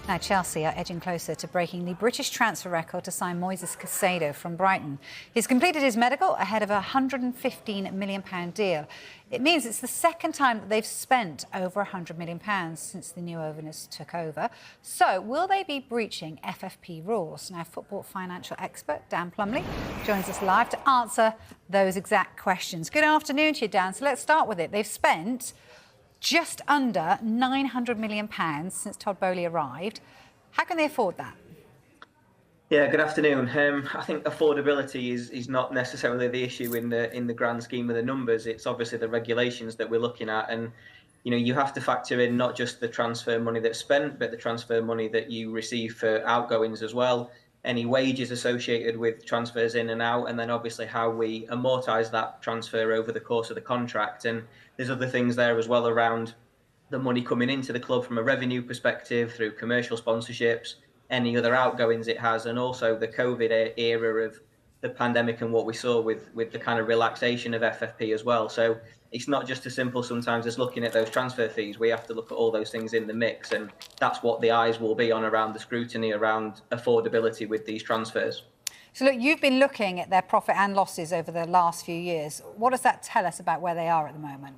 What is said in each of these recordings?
Now, Chelsea are edging closer to breaking the British transfer record to sign Moises Caicedo from Brighton. He's completed his medical ahead of a £115 million deal. It means it's the second time that they've spent over £100 million since the new owners took over. So, will they be breaching FFP rules? Now, football financial expert Dan Plumley joins us live to answer those exact questions. Good afternoon to you, Dan. So let's start with it. They've spent just under £900 million since Todd Boehly arrived. How can they afford that? Yeah, good afternoon. I think affordability is not necessarily the issue in the grand scheme of the numbers. It's obviously the regulations that we're looking at, and you have to factor in not just the transfer money that's spent, but the transfer money that you receive for outgoings as well. Any wages associated with transfers in and out, and then obviously how we amortise that transfer over the course of the contract. And there's other things there as well around the money coming into the club from a revenue perspective through commercial sponsorships, any other outgoings it has, and also the COVID era of the pandemic and what we saw with the kind of relaxation of FFP as well. So it's not just as simple sometimes as looking at those transfer fees. We have to look at all those things in the mix, and that's what the eyes will be on around the scrutiny around affordability with these transfers. So look, you've been looking at their profit and losses over the last few years. What does that tell us about where they are at the moment?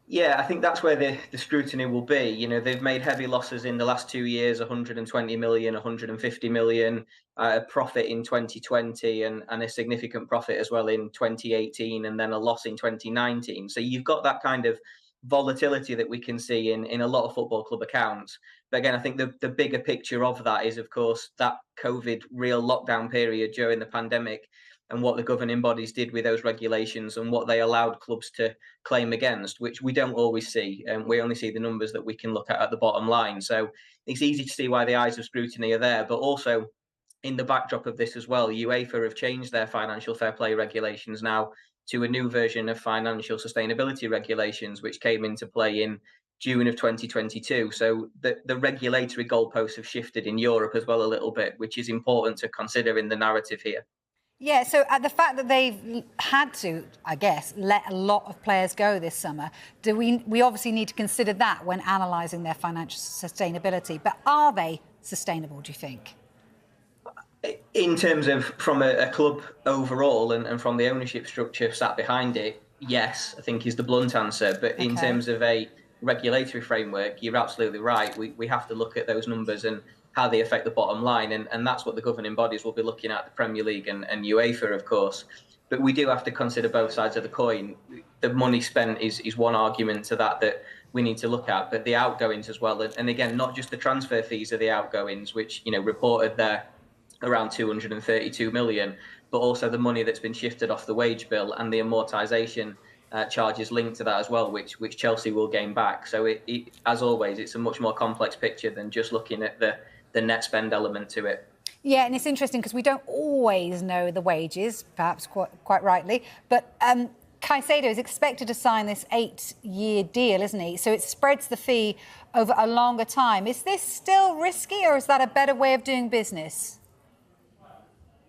Yeah, I think that's where the scrutiny will be. They've made heavy losses in the last 2 years, 120 million, 150 million, profit in 2020 and a significant profit as well in 2018, and then a loss in 2019. So you've got that kind of volatility that we can see in a lot of football club accounts. But again, I think the bigger picture of that is, of course, that COVID real lockdown period during the pandemic and what the governing bodies did with those regulations and what they allowed clubs to claim against, which we don't always see. We only see the numbers that we can look at the bottom line. So it's easy to see why the eyes of scrutiny are there. But also in the backdrop of this as well, UEFA have changed their financial fair play regulations now to a new version of financial sustainability regulations, which came into play in June of 2022. So the regulatory goalposts have shifted in Europe as well a little bit, which is important to consider in the narrative here. Yeah, so the fact that they've had to, I guess, let a lot of players go this summer, we obviously need to consider that when analysing their financial sustainability. But are they sustainable, do you think? In terms of from a club overall and from the ownership structure sat behind it, yes, I think is the blunt answer. But in terms of a regulatory framework, you're absolutely right. We have to look at those numbers and how they affect the bottom line. And that's what the governing bodies will be looking at, the Premier League and UEFA, of course. But we do have to consider both sides of the coin. The money spent is one argument to that we need to look at, but the outgoings as well. And again, not just the transfer fees of the outgoings, which, reported there around 232 million, but also the money that's been shifted off the wage bill and the amortisation charges linked to that as well, which Chelsea will gain back. So it, as always, it's a much more complex picture than just looking at the net spend element to it. Yeah, and it's interesting because we don't always know the wages, perhaps quite rightly, but Caicedo is expected to sign this 8-year deal, isn't he? So it spreads the fee over a longer time. Is this still risky, or is that a better way of doing business?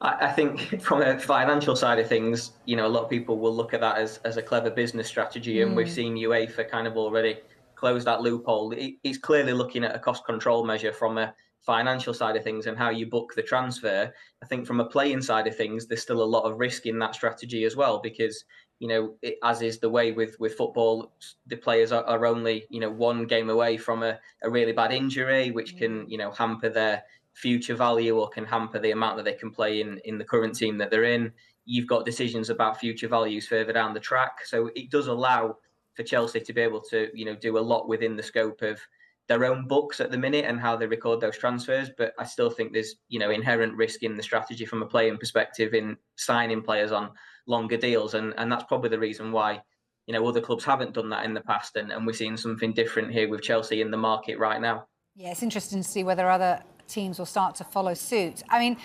I think from a financial side of things, a lot of people will look at that as a clever business strategy, and we've seen UEFA kind of already close that loophole. It's clearly looking at a cost control measure from a financial side of things and how you book the transfer. I think from a playing side of things, there's still a lot of risk in that strategy as well, because as is the way with football, the players are only one game away from a really bad injury, which can hamper their future value or can hamper the amount that they can play in the current team that they're in. You've got decisions about future values further down the track, so it does allow for Chelsea to be able to do a lot within the scope of their own books at the minute and how they record those transfers. But I still think there's inherent risk in the strategy from a playing perspective in signing players on longer deals, and that's probably the reason why other clubs haven't done that in the past, and we're seeing something different here with Chelsea in the market right now. Yeah, it's interesting to see whether other teams will start to follow suit. I mean,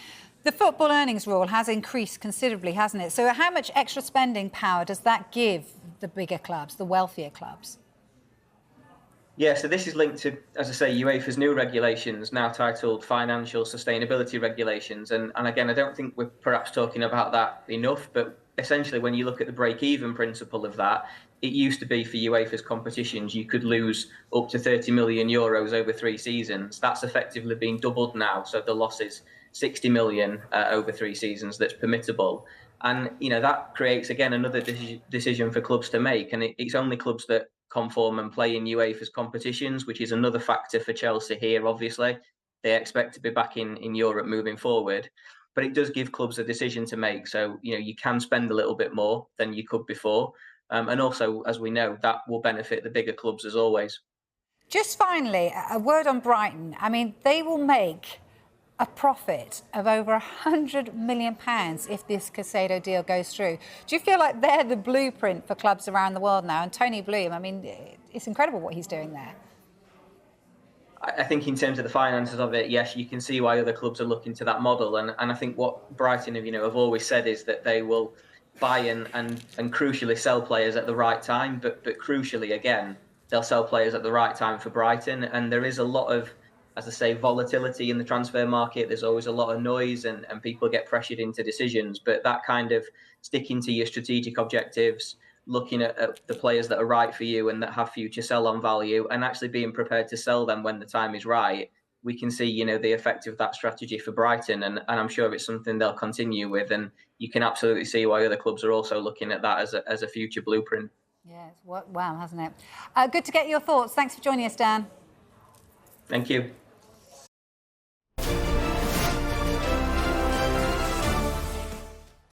the football earnings rule has increased considerably, hasn't it? So how much extra spending power does that give the bigger clubs, the wealthier clubs? Yeah, so this is linked to, as I say, UEFA's new regulations, now titled Financial Sustainability Regulations. And again, I don't think we're perhaps talking about that enough, but essentially when you look at the break-even principle of that, it used to be for UEFA's competitions, you could lose up to 30 million euros over 3 seasons. That's effectively been doubled now. So the loss is 60 million over 3 seasons that's permissible. And, that creates, again, another decision for clubs to make. And it's only clubs that conform and play in UEFA's competitions, which is another factor for Chelsea here, obviously. They expect to be back in Europe moving forward. But it does give clubs a decision to make. So, you can spend a little bit more than you could before. And also, as we know, that will benefit the bigger clubs as always. Just finally, a word on Brighton. I mean, they will make a profit of over £100 million if this Caicedo deal goes through. Do you feel like they're the blueprint for clubs around the world now? And Tony Bloom, I mean, it's incredible what he's doing there. I think in terms of the finances of it, yes, you can see why other clubs are looking to that model. And I think what Brighton have always said is that they will buy and crucially sell players at the right time. But crucially, again, they'll sell players at the right time for Brighton. And there is a lot of, as I say, volatility in the transfer market. There's always a lot of noise and people get pressured into decisions. But that kind of sticking to your strategic objectives, looking at the players that are right for you and that have future sell-on value, and actually being prepared to sell them when the time is right, we can see, the effect of that strategy for Brighton, and I'm sure it's something they'll continue with, and you can absolutely see why other clubs are also looking at that as a future blueprint. Yeah, it's worked well, hasn't it? Good to get your thoughts. Thanks for joining us, Dan. Thank you.